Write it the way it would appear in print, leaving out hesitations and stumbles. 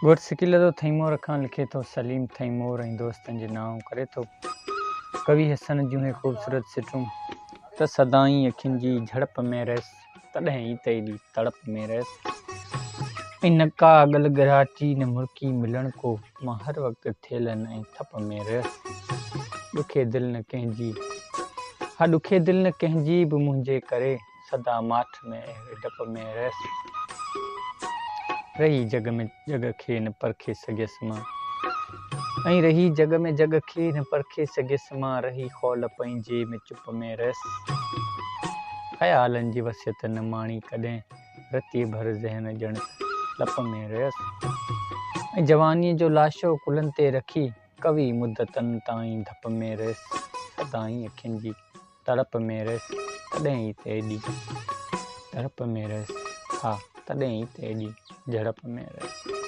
गुरसिकिल तो थईमोर खां लिखे तो सलीम थईमोर ऐं दोस्तनि जे नाम करे तो कवि हसन जूं हे ख़ूबसूरत सिटूं त सदाई अखियुनि जी झड़प में रहियसि तॾहिं ई त एॾी तड़प में रहियसि ऐं न का अगल ॻराची न मुर्की मिलण को मां हर वक़्तु थेलनि ऐं थप में रहियसि ॾुखे दिलि न कंहिंजी ॾुखे दिलि न कंहिंजी बि मुंहिंजे करे सदा माठ में डप में रहियसि रही जग में जग खे न परखे सघियसि मां ऐं रही जग में जग खे न परखे सघियसि मां रही खौल पंहिंजे में चुप में रहियसि ख़यालनि जी वसियत न माणी कॾहिं रतीअ भर ज़हन ॼण लप में रहियसि ऐं जवानीअ जो लाशो कुलनि ते रखी कवि मुदतनि ताईं धप में रहियसि सदाई अखियुनि जी तड़प में रहियसि तॾहिं ई त एॾी तड़प में रहियसि हा तॾहिं ई त एॾी झड़प में रहियसि।